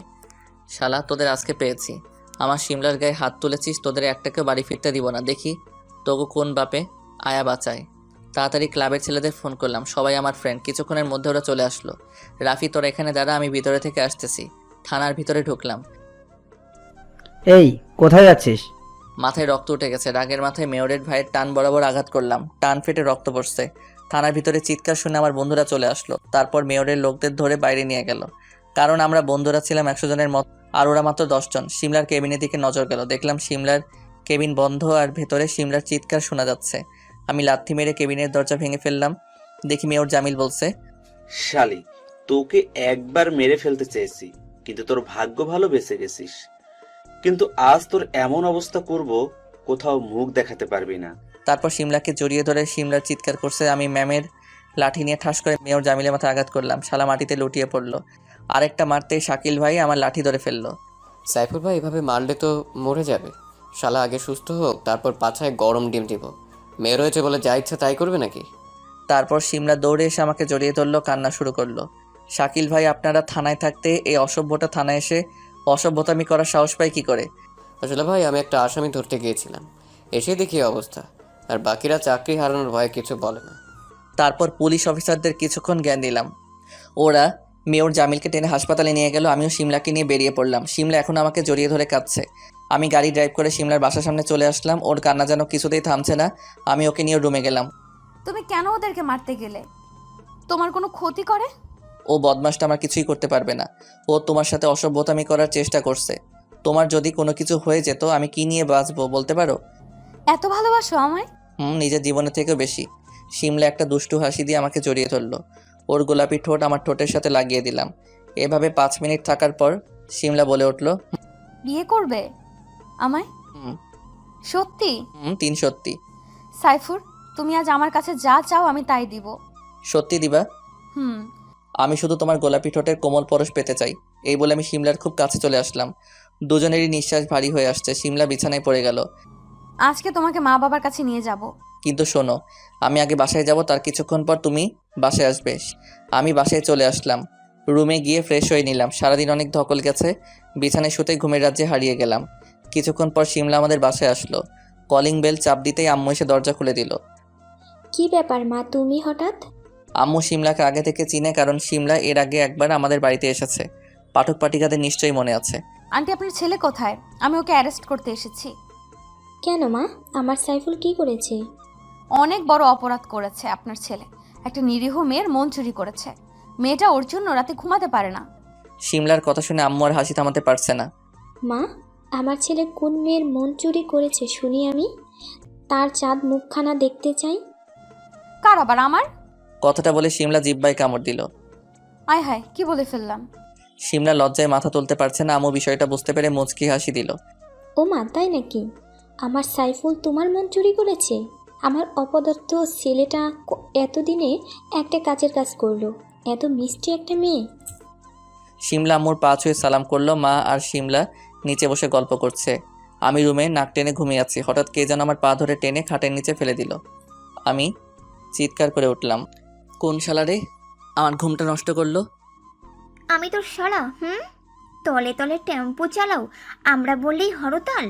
শালা, তোদের আজকে পেয়েছি। আমার শিমলার গায়ে হাত তুলেছিস, তোদের একটাকেও বাড়ি ফিরতে দিব না। দেখি তোকে কোন বাপে আয়া বাঁচায়। তাড়াতাড়ি ক্লাবের ছেলেদের ফোন করলাম, সবাই আমার ফ্রেন্ড। কিছুক্ষণের মধ্যে ওরা চলে আসলো। রাফি, তোরা এখানে দাঁড়া, আমি ভিতরে থেকে আসতেছি। থানার ভিতরে ঢুকলাম। এই কোথায় যাচ্ছিস? মাথায় রক্ত উঠে গেছে। রাগের মাথায় মেয়রের ভাইয়ের টান বরাবর আঘাত করলাম। টান ফেটে রক্ত পড়ছে। থানার ভিতরে চিৎকার শুনে আমার বন্ধুরা চলে আসলো। তারপর মেয়রের লোকদের ধরে বাইরে নিয়ে গেল, কারণ আমরা বন্ধুরা ছিলাম 100 জনের মতো, আর ওরা মাত্র 10 জন। শিমলার কেবিনের দিকে নজর গেল। দেখলাম শিমলার কেবিন বন্ধ, আর ভেতরে শিমলার চিৎকার শোনা যাচ্ছে। আমি লাথি মেরে কেবিনের দরজা ভেঙে ফেললাম। দেখি মেয়র জামিল বলছে, শালি, তোকে একবার মেরে ফেলতে চেয়েছি, কিন্তু তোর ভাগ্য ভালো বেঁচে গেছিস। কিন্তু আজ তোর এমন অবস্থা করব, কোথাও মুখ দেখাতে পারবি না। তারপর শিমলাকে জড়িয়ে ধরে শিমলার চিৎকার করছে। আমি ম্যামের লাঠি নিয়ে ঠাস করে মেয়র জামিলের মাথায় আঘাত করলাম। শালা মাটিতে লুটিয়ে পড়লো। আরেকটা মারতেই শাকিল ভাই আমার লাঠি ধরে ফেললো। সাইফুল ভাই, এভাবে মারলে তো মরে যাবে। শালা আগে সুস্থ হোক, তারপর পাছায় গরম ডিম দিব। মেয়ের হয়েছে বলে যা ইচ্ছা তাই করবে নাকি? তারপর শিমলা দৌড়ে এসে আমাকে জড়িয়ে ধরলো, কান্না শুরু করলো। শাকিল ভাই, আপনারা থানায় থাকতে এই অসভ্যটা থানায় এসে অসভ্যতামি করার সাহস পায় কি করে? আসলে ভাই, আমি একটা আসামি ধরতে গিয়েছিলাম, এসে দেখি এই অবস্থা। আর বাকিরা চাকরি হারানোর ভয়ে কিছু বলে না। তারপর পুলিশ অফিসারদের কিছুক্ষণ জ্ঞান দিলাম। ওরা মেয়র জামিলকে টেনে হাসপাতালে নিয়ে গেল। আমিও শিমলাকে নিয়ে বেরিয়ে পড়লাম। শিমলা এখন আমাকে জড়িয়ে ধরে কাঁদছে। আমি গাড়ি ড্রাইভ করে শিমলার বাসার সামনে চলে আসলাম। ওর কান্না যেন কিছুতেই থামছে না। আমি ওকে নিয়ে রুমে গেলাম। তুমি কেন ওদেরকে মারতে গেলে? তোমার কোনো ক্ষতি করে? ও বদমাসটা আমার কিছুই করতে পারবে না। ও তোমার সাথে অসভ্যতামি করার চেষ্টা করছে। তোমার যদি কোনো কিছু হয়ে যেত, আমি কি নিয়ে বাঁচবো বলতে পারো? এত ভালোবাসো আমায়? নিজের জীবনের থেকেও বেশি। শিমলা একটা দুষ্টু হাসি দিয়ে আমাকে জড়িয়ে ধরলো। ওর গোলাপি ঠোঁট আমার ঠোঁটের সাথে লাগিয়ে দিলাম। এভাবে 5 মিনিট থাকার পর শিমলা বলে উঠলো, বিয়ে করবে আমায়? হুম সত্যি? 3 সত্যি। সাইফুর, তুমি আজ আমার কাছে যা চাও আমি তাই দিব। সত্যি দিবা? হুম। আমি শুধু তোমার গোলাপি ঠোঁটের কোমল পরশ পেতে চাই। এই বলে আমি শিমলার খুব কাছে চলে আসলাম। দুজনেরই নিঃশ্বাস ভারী হয়ে আসছে। শিমলা বিছানায় পড়ে গেল। আজকে তোমাকে মা বাবার কাছে নিয়ে যাব। কিন্তু শোনো, আমি আগে বাসায় যাব, তার কিছুক্ষণ পর তুমি বাসায় আসবে। আমি বাসায় চলে আসলাম। রুমে গিয়ে ফ্রেশ হয়ে নিলাম। সারাদিন অনেক ধকল গেছে। বিছানায় শুতে ঘুমের রাজ্যে হারিয়ে গেলাম। কিছুক্ষণ পর শিমলা আমাদের বাসায় আসলো। কলিং বেল চাপ দিতেই আম্মু এসে দরজা খুলে দিল। কি ব্যাপার মা, তুমি হঠাৎ? আম্মু শিমলাকে আগে থেকে চিনে, কারণ শিমলা এর আগে একবার আমাদের বাড়িতে এসেছে। পাঠক পাঠিকাদের নিশ্চয়ই মনে আছে। আন্টি, আপনার ছেলে কোথায়? আমি ওকে অ্যারেস্ট করতে এসেছি। কেন মা, আমার সাইফুল কি করেছে? অনেক বড় অপরাধ করেছে আপনার ছেলে। একটা নিরীহ মেয়ের মন চুরি করেছে। মেয়েটা ওর জন্য রাতে ঘুমাতে পারে না। শিমলার কথা শুনে আম্মু আর হাসি থামাতে পারছে না। মা, আমার ছেলে কোন মেয়ের মন চুরি করেছে শুনি আমি? তার চাঁদ মুখখানা দেখতে চাই। কার আবার? আমার? কথাটা বলে শিমলা জিহ্বায় কামড় দিল। আয় হায়, কি বলে ফেললাম। শিমলা লজ্জায় মাথা তুলতে পারছে না। আম্মু বিষয়টা বুঝতে পেরে মুচকি হাসি দিল। ও মা, তাই নাকি? আমার সাইফুল তোমার মন চুরি করেছে? আমার অপদার্থ ছেলেটা এতদিনে একটা কাজের কাজ করলো। এত মিষ্টি একটা মেয়ে। শিমলা আম্মুর পা ছুঁয়ে সালাম করলো। মা আর শিমলা নিচে বসে গল্প করছে। আমি রুমে নাক টেনে ঘুমিয়ে আছি। হঠাৎ কে যেন আমার পা ধরে টেনে খাটের নিচে ফেলে দিল। আমি চিৎকার করে উঠলাম, কোন শালারে আমার ঘুমটা নষ্ট করলো? আমি তোর শালা? তলে তলে টেম্পো চালাও, আমরা বললেই হরতাল।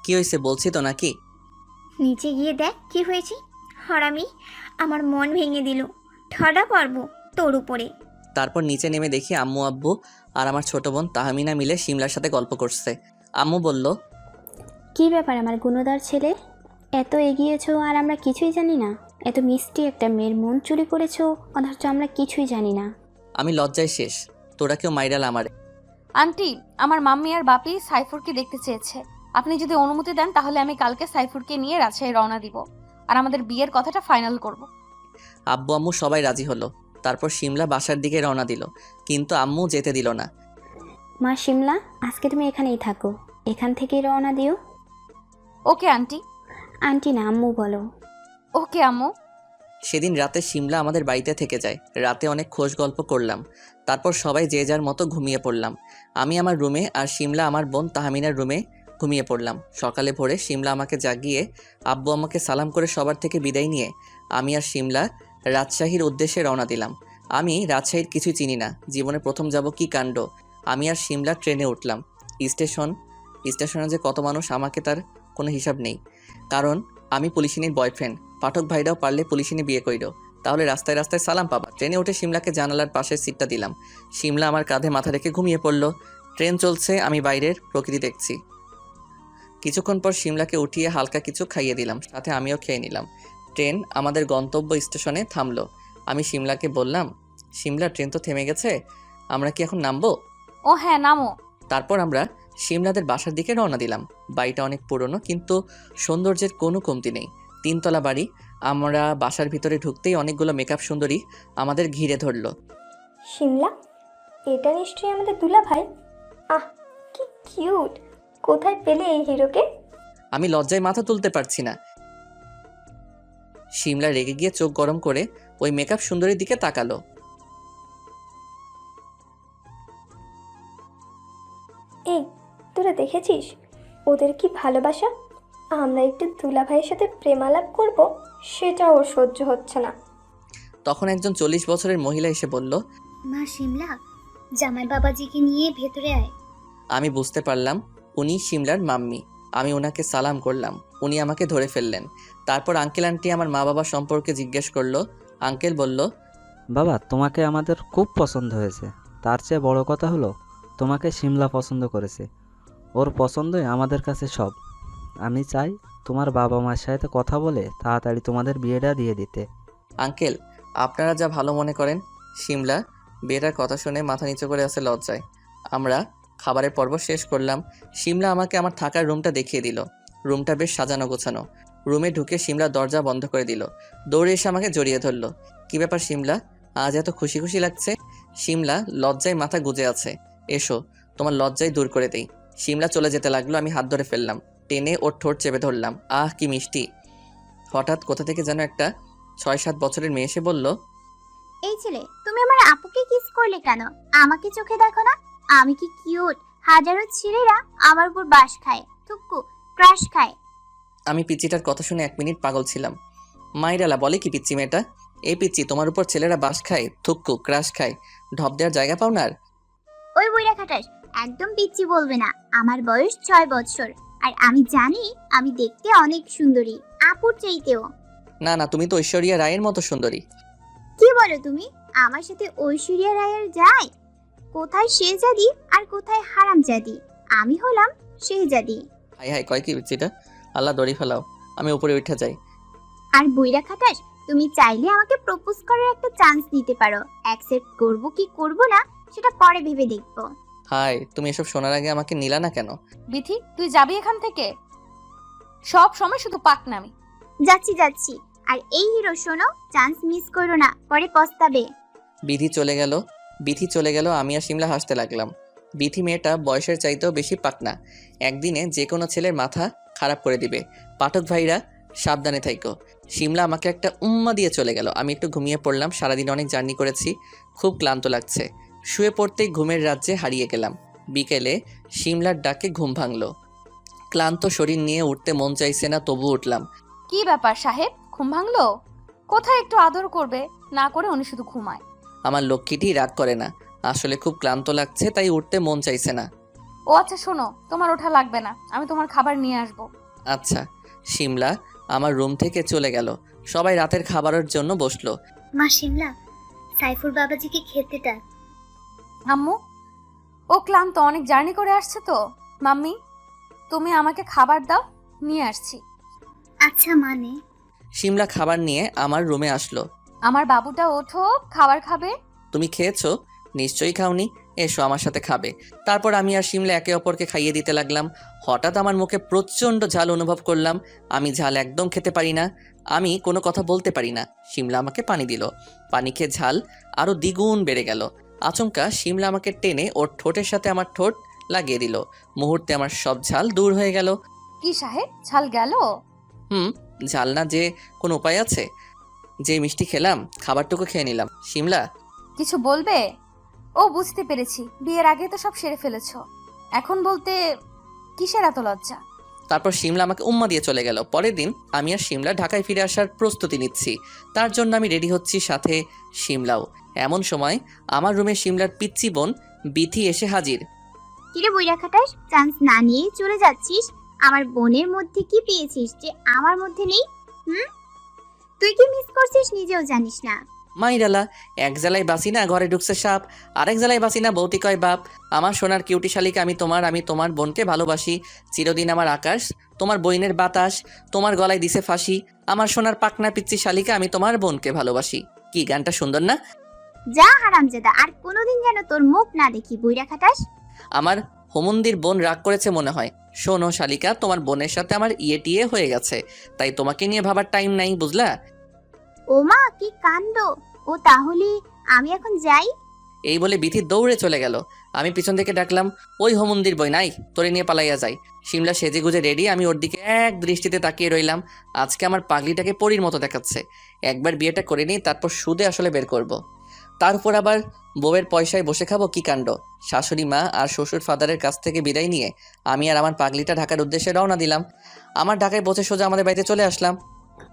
কি হয়েছে বলছি তো নাকি? নিচে গিয়ে দেখ কি হয়েছে। হারামি, আমার মন ভেঙে দিল। ঠাডা পারবো তোর উপরে। তারপর নিচে নেমে দেখি আম্মু, আব্বু আর আমার ছোট বোন তাহমিনা মিলে শিমলার সাথে গল্প করছে। আম্মু বলল, কী ব্যাপার আমার গুণদার ছেলে, এত এগিয়েছো আর আমরা কিছুই জানি না? এত মিষ্টি একটা মেয়ের মন চুরি করেছো, অথচ আমরা কিছুই জানি না। আমি লজ্জায় শেষ। তোরা কেউ মাইরাল আমারে। আন্টি, আমার মাম্মি আর বাপি সাইফুরকে দেখতে চেয়েছে। আপনি যদি অনুমতি দেন তাহলে আমি কালকে সাইফুরকে নিয়ে রাজশাহী রওনা দিব আর আমাদের বিয়ের কথাটা ফাইনাল করব। আব্বু আম্মু সবাই রাজি হলো। তারপর শিমলা বাসার দিকে রওনা দিল, কিন্তু আম্মু যেতে দিল না। মা শিমলা, আজকে তুমি এখানেই থাকো, এখান থেকেই রওনা দিও। Okay aunty. আন্টি না, আম্মু বলো। ওকে আম্মু। সেদিন রাতে শিমলা আমাদের বাড়িতে থেকে যায়। রাতে অনেক খোশ গল্প করলাম। তারপর সবাই যে যার মতো ঘুমিয়ে পড়লাম। আমি আমার রুমে আর শিমলা আমার বোন তাহমিনার রুমে ঘুমিয়ে পড়লাম। সকালে ভোরে শিমলা আমাকে জাগিয়ে আব্বু আমাকে সালাম করে সবার থেকে বিদায় নিয়ে আমি আর শিমলা রাজশাহীর উদ্দেশ্যে রওনা দিলাম। আমি রাজশাহীর কিছুই চিনি না। জীবনে প্রথম যাব, কি কাণ্ড। আমি আর শিমলা ট্রেনে উঠলাম। স্টেশনে যে কত মানুষ, আমাকে তার কোনো হিসাব নেই। কারণ আমি পুলিশিনীর বয়ফ্রেন্ড। পাঠক ভাইরাও পারলে পুলিশিনী বিয়ে কইরো, তাহলে রাস্তায় রাস্তায় সালাম পাবা। ট্রেনে উঠে শিমলাকে জানালার পাশের সিটটা দিলাম। শিমলা আমার কাঁধে মাথা রেখে ঘুমিয়ে পড়ল। ট্রেন চলছে, আমি বাইরের প্রকৃতি দেখছি। কিছুক্ষণ পর শিমলাকে উঠিয়ে হালকা কিছু খাইয়ে দিলাম, সাথে আমিও খেয়ে নিলাম। ট্রেন আমাদের গন্তব্য স্টেশনে থামলো। আমি শিমলাকে বললাম, শিমলা, ট্রেন তো থেমে গেছে, আমরা কি এখন নামবো? ও হ্যাঁ, নামো। তারপর আমরা শিমলাদের বাসার দিকে রওনা দিলাম। বাড়িটা অনেক পুরনো, কিন্তু সৌন্দর্যের কোনো কমতি নেই। 3 তলা বাড়ি। আমরা বাসার ভিতরে ঢুকতেই অনেকগুলো মেকআপ সুন্দরী আমাদের ঘিরে ধরলো। শিমলা, এটা নিশ্চয়ই আমাদের দুলা ভাই। আহ, কি কিউট! কোথায় পেলে এই হিরোকে? আমি লজ্জায় মাথা তুলতে পারছি না। শিমলা রেগে গিয়ে চোখ গরম করে ওই মেকআপ সুন্দরীর দিকে তাকালো। এই, তোরা দেখেছিস ওদের কি ভালোবাসা? আমরা একটু দুলা ভাইয়ের সাথে প্রেমালাপ করব, সেটা ওর সহ্য হচ্ছে না। তখন একজন 40 বছরের মহিলা এসে বলল, মা শিমলা, জামাই বাবাজিকে নিয়ে ভেতরে আয়। আমি বুঝতে পারলাম উনি শিমলার মাম্মি। আমি ওনাকে সালাম করলাম। উনি আমাকে ধরে ফেললেন। তারপর আঙ্কেল আন্টি আমার মা বাবা সম্পর্কে জিজ্ঞেস করলো। আঙ্কেল বলল, বাবা, তোমাকে আমাদের খুব পছন্দ হয়েছে। তার চেয়ে বড় কথা হলো তোমাকে শিমলা পছন্দ করেছে। ওর পছন্দই আমাদের কাছে সব। আমি চাই তোমার বাবা মার সাথে কথা বলে তাড়াতাড়ি তোমাদের বিয়েটা দিয়ে দিতে। আঙ্কেল, আপনারা যা ভালো মনে করেন। শিমলা বিয়েটার কথা শুনে মাথা নিচু করে আছে লজ্জায়। আমরা খাবারের পর্ব শেষ করলাম। শিমলা আমাকে আমার থাকার রুমটা দেখিয়ে দিল। রুমটা বেশ সাজানো গোছানো। রুমে ঢুকে শিমলা দরজা বন্ধ করে দিল। দৌড়ে এসে আমাকে জড়িয়ে ধরলো। কি ব্যাপার শিমলা, আজ এত খুশি খুশি লাগছে? শিমলা লজ্জায় মাথা গুজে আছে। এসো, তোমার লজ্জায় দূর করে দেই। শিমলা চলে যেতে লাগলো। আমি হাত ধরে ফেললাম, টেনে ওর ঠোঁট চেপে ধরলাম। আহ, কি মিষ্টি! হঠাৎ কোথা থেকে যেন একটা 6-7 বছরের মেয়ে এসে বলল, এই ছেলে, তুমি আমার আপুকে কিস করলে কেন? আমাকে চোখে দেখো না, আমি কি কিউট? হাজারো ছেলেরা আমার উপর বাস খায়, থুক্কু ক্রাশ খায়। আমি পিচ্চিটার কথা শুনে 1 মিনিট পাগল ছিলাম। মাইরালা বলে কি পিচ্চি মেয়েটা? এই পিচ্চি, তোমার উপর ছেলেরা বাস খায়, থুক্কু ক্রাশ খায়, ঢপ দেওয়ার জায়গা পাও না? আর ওই বইরা খাটাস, একদম পিচ্চি বলবে না। আমার বয়স 6 বছর, আর আমি জানি আমি দেখতে অনেক সুন্দরী, আপুর চাইতেও। না না, তুমি তো ঐশ্বরিয়া রায়ের মতো সুন্দরী। কি বলো তুমি? আমার সাথে ঐশ্বরিয়া রায়ের যায়? কোথায় শেহজাদি আর কোথায় হারামজাদি? আমি হলাম শেহজাদি। হাই হাই, কয় কি পিচ্চিটা? আল্লাহ দড়ি ফেলাও, আমি উপরে উঠে যাই। আর বইরা খাটাস, তুমি চাইলে আমাকে প্রপোজ করার একটা চান্স নিতে পারো। অ্যাকসেপ্ট করব কি করব না সেটা পরে ভেবে দেখবো। হাই, তুমি এসব শোনার আগে আমাকে নিলা না কেন? বিথি, তুই যাবি এখান থেকে? সব সময় শুধু পাকনামি। যাচ্ছি যাচ্ছি। আর এই হিরো, শোনো, চান্স মিস করো না, পরে পস্তাবে। বিথি চলে গেল। আমি আর শিমলা হাসতে লাগলাম। বিথি মেয়েটা বয়সের চাইতেও বেশি পাকনা। একদিনে যে কোনো ছেলের মাথা খারাপ করে দিবে। পাঠক ভাইরা সাবধানে থাইকো। শিমলা আমাকে একটা উম্মা দিয়ে চলে গেল। আমি একটু ঘুমিয়ে পড়লাম। সারাদিন অনেক জার্নি করেছি, খুব ক্লান্ত লাগছে। শুয়ে পড়তেই ঘুমের রাজ্যে হারিয়ে গেলাম। বিকেলে শিমলার ডাকে ঘুম ভাঙলো। ক্লান্ত শরীর নিয়ে উঠতে মন চাইছে না, তবু উঠলাম। কি ব্যাপার সাহেব, ঘুম ভাঙলো? কোথায় একটু আদর করবে? না করে উনি শুধু ঘুমায়। আমার লক্ষ্মীটি রাগ করে না, আসলে খুব ক্লান্ত লাগছে, তাই উঠতে মন চাইছে না। ও আচ্ছা, শোনো, তোমার ওঠা লাগবে না, আমি তোমার খাবার নিয়ে আসবো। আচ্ছা। শিমলা আমার রুম থেকে চলে গেল। সবাই রাতের খাবারের জন্য বসলো। মা শিমলা, সাইফুর বাবাজিকে খেতে ডাক। আম্মু, ও ক্লান্ত, অনেক জার্নি করে আসছে তো। মাম্মি, তুমি আমাকে খাবার দাও, নিয়ে আসছি। আচ্ছা মানে? শিমলা খাবার নিয়ে আমার রুমে আসলো। আমার বাবুটা ওঠো, খাবার খাবে। তুমি খেয়েছো? নিশ্চয়ই খাওনি। এসো আমার সাথে খাবে। তারপর আমি আর শিমলা একে অপরকে খাইয়ে দিতে লাগলাম। হঠাৎ আমার মুখে প্রচণ্ড ঝাল অনুভব করলাম। আমি ঝাল একদম খেতে পারি না, আমি কোনো কথা বলতে পারি না। শিমলা আমাকে পানি দিল। পানি খেয়ে ঝাল আরও দ্বিগুণ বেড়ে গেল। আচমকা শিমলা আমাকে টেনে ওর ঠোঁটের সাথে আমার ঠোঁট লাগিয়ে দিল। মুহূর্তে আমার সব ঝাল দূর হয়ে গেল। কি সাহেব, ঝাল গেল? ঝাল না যে কোনো উপায় আছে? যে মিষ্টি খেলাম খাবারটুকু খেয়ে নিলাম। শিমলা, কিছু বলবে? ও বুঝতে পেরেছি, বিয়ের আগে তো সব সেরে ফেলেছো, এখন বলতে কিসের এত লজ্জা? তারপর শিমলা আমাকে উম্মা দিয়ে চলে গেল। পরের দিন আমি আর শিমলা ঢাকায় ফিরে আসার প্রস্তুতি নিচ্ছি। তার জন্য আমি রেডি হচ্ছি, সাথে শিমলাও। এমন সময় আমার রুমে শিমলার পিচ্চি বোন বিথি এসে হাজির। কিরে বইরা খাটাস, চান্স না নিয়ে চলে যাচ্ছিস? আমার বোনের মধ্যে কি পেয়েছিস যে আমার মধ্যে নেই? তুই কি মিস করছিস নিজেও জানিস না। মাইরালা, এক জ্বালায় বাসি না ঘরে ঢুকছে সাপ, আরেক জ্বালায় বাসি না বৌতি কয় বাপ। আমার সোনার কিউটি শালিকা আমি তোমার বোনকে ভালোবাসি। চিরদিন আমার আকাশ, তোমার বইনের বাতাস, তোমার গলায় দিছে ফাঁসি। আমার সোনার পাকনা পিচ্চি শালিকা আমি তোমার বোনকে ভালোবাসি। কি গানটা সুন্দর না? যা হারামজাদা, আর কোনোদিন যেন তোর মুখ না দেখি বইরা খাটাস। আমার হোমন্দির বোন রাগ করেছে মনে হয়। শোনো শালিকা, তোমার বোনের সাথে আমার টিয়ে হয়ে গেছে, তাই তোমাকে নিয়ে ভাবার টাইম নাই, বুঝলা? ওমা কি কাণ্ড! ও তাহলে আমি এখন যাই? এই বলে বিথি দৌড়ে চলে গেল। আমি পিছন থেকে ডাকলাম, ওই হোমন্দির বই নাই, তোরে নিয়ে পালাইয়া যাই। শিমলা সেজে গুজে রেডি, আমি ওর দিকে এক দৃষ্টিতে তাকিয়ে রইলাম। আজকে আমার পাগলিটাকে পরীর মতো দেখাচ্ছে। একবার বিয়েটা করে নিই, তারপর সুদে আসলে বের করব। তার উপর আবার বউয়ের পয়সায় বসে খাবো, কি কাণ্ড! শাশুড়ি মা আর শ্বশুর ফাদারের কাছ থেকে বিদায় নিয়ে আমি আর আমার পাগলিটা ঢাকার উদ্দেশ্যে রওনা দিলাম। আমার ঢাকায় পৌঁছে সোজা আমাদের বাড়িতে চলে আসলাম।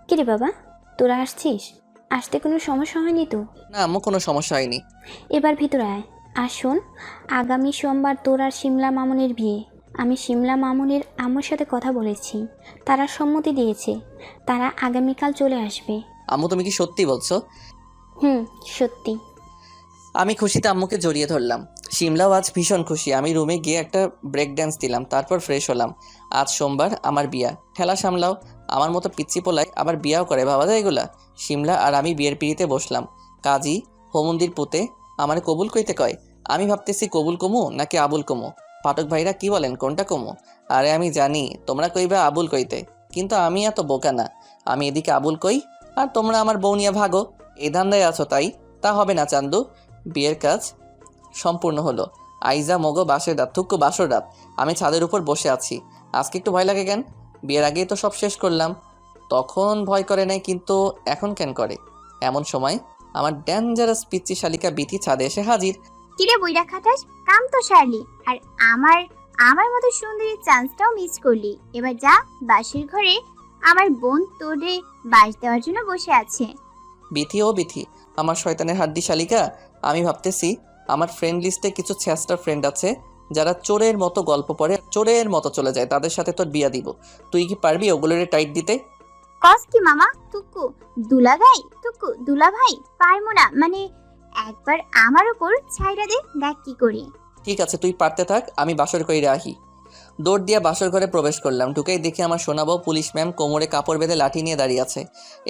কিরে বাবা, তোরা আসছিস? আসতে কোনো সমস্যা হয়নি তো? না আম্মু, কোনো সমস্যা হয়নি। এবার ভিতরে আয়। আর শোন, আগামী সোমবার তোর আর শিমলা মামুনের বিয়ে। আমি শিমলা মামুনের আম্মুর সাথে কথা বলেছি, তারা সম্মতি দিয়েছে, তারা আগামীকাল চলে আসবে। আম্মু, তুমি কি সত্যি বলছো? সত্যি। আমি খুশিতে আম্মুকে জড়িয়ে ধরলাম। শিমলাও আজ ভীষণ খুশি। আমি রুমে গিয়ে একটা ব্রেক ড্যান্স দিলাম, তারপর ফ্রেশ হলাম। আজ সোমবার আমার বিয়া। ঠেলা সামলাও, আমার মতো পিচ্চি পোলায় আবার বিয়াও করে, ভাবা যায় এগুলা? শিমলা আর আমি বিয়ের পিড়িতে বসলাম। কাজী হোমন্দির পুতে আমার কবুল কইতে কয়। আমি ভাবতেছি কবুল কমু নাকি আবুল কমু। পাঠক ভাইরা কি বলেন, কোনটা কমু? আরে আমি জানি তোমরা কইবা আবুল কইতে, কিন্তু আমি এত বোকা না। আমি এদিকে আবুল কই আর তোমরা আমার বউ নিয়ে ভাগো। এই ধান্দায় আছো তাই? তা হবে না চান্দু। বিয়ের কাজ সম্পূর্ণ হলো। আইজা মগো বাসের রাত, থুক্কু বাসর রাত। আমি ছাদের উপর বসে আছি। আজকে একটু ভয় লাগে কেন? বিয়ের আগেই তো সব শেষ করলাম, তখন ভয় করে নাই, কিন্তু এখন কেন করে? এমন সময় আমার ডেঞ্জারাস পিচ্চি শালিকা বিথি ছাদে এসে হাজির। কিরে বইরা খাটাস, কাম তো সারলি, আর আমার মতো সুন্দরীর চান্সটাও মিস করলি। এবার যা বাসির ঘরে, আমার বোন তোরে বাস দেওয়ার জন্য বসে আছে। বিথি, ও বিথি, আমার শয়তানের হাড্ডি শালিকা, আমি ভাবতেছি আমার ফ্রেন্ড লিস্টে কিছু ছ্যাস্টার ফ্রেন্ড আছে যারা চোরের মতো গল্প পড়ে, চোরের মতো চলে যায়, তাদের সাথে তোর বিয়া দিব। তুই কি পারবি ওগুলোরে টাইট দিতে? কস কি মামা? তুকু দুলা ভাই পারমু না, মানে একবার আমার উপর ছাইরা দে, দেখ কি করি। ঠিক আছে, তুই পারতে থাক, আমি বাসর কইরে আহি। দৌড় দিয়ে বাসর ঘরে প্রবেশ করলাম। ঢুকেই দেখি আমার শোনাবো পুলিশ ম্যাম কোমরে কাপড় বেঁধে লাঠি নিয়ে দাঁড়িয়ে আছে।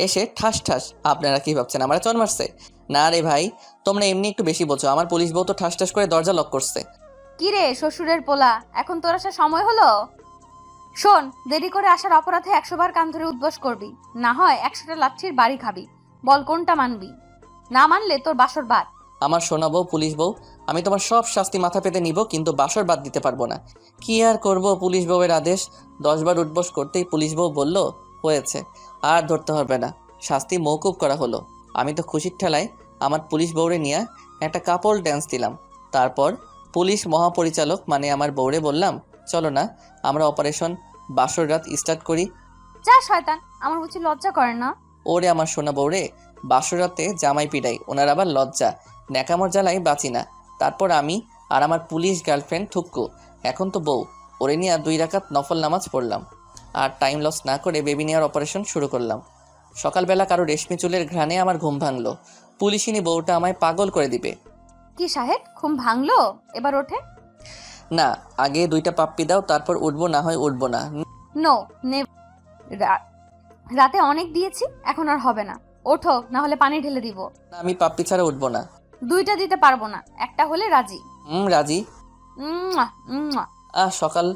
এসে ঠাস ঠাস, আপনারা কি ভাবছেন আমার চন মারছে? না রে ভাই, তোমরা এমনি একটু বেশি বোঝো। আমার পুলিশ বউ তো ঠাস ঠাস করে দরজা লক করছে। কি রে শ্বশুরের পোলা, এখন তোর আসার সময় হলো? শোন, দেরি করে আসার অপরাধে 100 বার কান ধরে উদ্বাস করবি, না হয় 100টা লাঠির বাড়ি খাবি। বল কোনটা মানবি? না মানলে তোর বাসর বাদ। আমার শোনাবো পুলিশ বউ, আমি তোমার সব শাস্তি মাথা পেতে নিব, কিন্তু বাসর বাদ দিতে পারবো না। কি আর করব, পুলিশ বউয়ের আদেশ। 10 বার উঠবস করতেই পুলিশ বউ বলল, হয়েছে, আর ধরতে হবে না, শাস্তি মওকুফ করা হলো। আমি তো খুশির ঠেলায় আমার পুলিশ বউরে নিয়ে একটা কাপড় ড্যান্স দিলাম। তারপর পুলিশ মহাপরিচালক মানে আমার বউরে বললাম, চলো না আমরা অপারেশন বাসর রাত স্টার্ট করি। যা শয়তান, আমার বুঝি লজ্জা করে না? ওরে আমার সোনা বউরে, বাসর রাতে জামাই পিড়াই, ওনার আবার লজ্জা, ন্যাকামর জ্বালাই বাঁচি না। তারপর আমি আর আমার পুলিশ গার্লফ্রেন্ড থুক্কু, এখন তো বউ, ওরে নিয়ে 2 রাকাত নফল নামাজ পড়লাম। আর টাইম লস না করে বেবি নেওয়ার অপারেশন শুরু করলাম। সকালবেলা কারো রেশমি চুলের ঘ্রাণে আমার ঘুম ভাঙলো। পুলিশিনী বউটা আমায় পাগল করে দিবে। কি সাহেব, ঘুম ভাঙলো? এবার ওঠে। না, আগে 2টা পাপ্পি দাও, তারপর উঠবো, না হয় উঠবো না। নো রাতে অনেক দিয়েছি, এখন আর হবে না। ওঠো, না হলে পানি ঢেলে দিব। না, আমি পাপ্পি ছাড়া উঠবো না। 2টা দিতে পারবো না, একটা হলে রাজি। রাজি। উম্মুয়া, উম্মুয়া। সকাল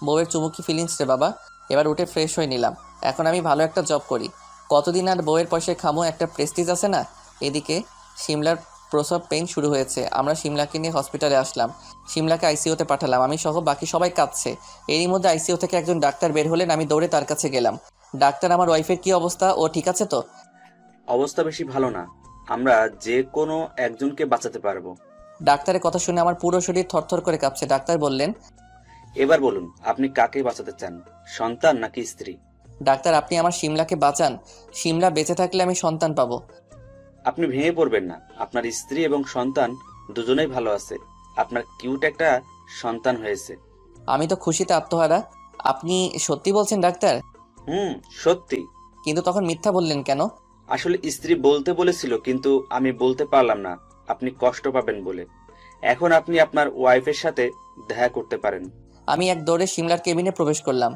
বউয়ের চুমুকি ফিলিংস রে বাবা। এবার উঠে ফ্রেশ হয়ে নিলাম। এখন আমি ভালো একটা জব করি, কতদিন আর বউয়ের পয়সায় খামো, একটা প্রেস্টিজ আছে না। এদিকে শিমলার প্রসব পেইন শুরু হয়েছে। আমরা শিমলাকে নিয়ে হসপিটালে আসলাম। শিমলাকে আইসিইউতে পাঠালাম, আমি সহ বাকি সবাই কাঁদছে। এরই মধ্যে আইসিইউ থেকে একজন ডাক্তার বের হলেন, আমি দৌড়ে তার কাছে গেলাম। ডাক্তার, আমার ওয়াইফের কি অবস্থা, ও ঠিক আছে তো? অবস্থা বেশি ভালো না, আমরা যে কোনো একজনকে বাঁচাতে পারবো। ডাক্তারের কথা শুনে আমার পুরো শরীর থরথর করে কাঁপছে। ডাক্তার বললেন, এবার বলুন আপনি কাকে বাঁচাতে চান, সন্তান নাকি স্ত্রী? ডাক্তার, আপনি আমার শিমলাকে বাঁচান। শিমলা বেঁচে থাকলে আমি সন্তান পাবো। আপনি ভেঙে পড়বেন না, আপনার স্ত্রী এবং সন্তান দুজনেই ভালো আছে। আপনার কিউট একটা সন্তান হয়েছে। আমি তো খুশিতে আত্মহারা। আপনি সত্যি বলছেন ডাক্তার? সত্যি। কিন্তু তখন মিথ্যা বললেন কেন? আসলে স্ত্রী বলতে বলেছিল, কিন্তু আমি বলতে পারলাম না, আপনি কষ্ট পাবেন বলে। এখন আপনি আপনার ওয়াইফের সাথে দেখা করতে পারেন। আমি এক দৌড়ে শিমলার কেবিনে প্রবেশ করলাম।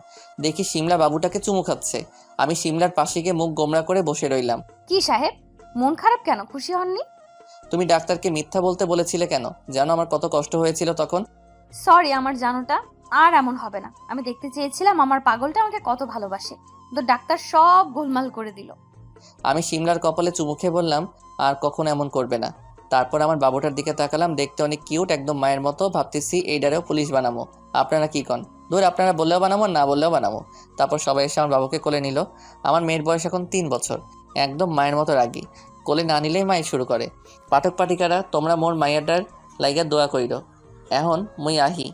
দেখি শিমলা বাবুটাকে চুমু খাচ্ছে। আমি শিমলার পাশে গিয়ে মুখ গোমড়া করে বসে রইলাম। কি সাহেব, মন খারাপ কেন? খুশি হননি? তুমি ডাক্তারকে মিথ্যা বলতে বলেছিলে কেন? জানো আমার কত কষ্ট হয়েছিল তখন। সরি আমার জানোটা, আর এমন হবে না। আমি দেখতে চেয়েছিলাম আমার পাগলটা আমাকে কত ভালোবাসে, তো ডাক্তার সব গোলমাল করে দিল। আমি শিমলার কপালে চুমু খেয়ে বললাম, আর কখনো এমন করবে না। তারপর আমার বাবুটার দিকে তাকালাম, দেখতে অনেক কিউট, একদম মায়ের মতো। ভাবতেছি এইডারেও পুলিশ বানাবো। আপনারা কি কন? দূর, আপনারা বললেও বানাবো, না বললেও বানাবো। তারপর সবাই এসে আমার বাবুকে কোলে নিল। আমার মেয়ের বয়স এখন 3 বছর, একদম মায়ের মতো রাগী। কোলে না নিলেই মায়ের শুরু করে। পাঠক পাঠিকারা, তোমরা মোর মাইয়াটার লাইগা দোয়া কইরো। এখন মুই আহি।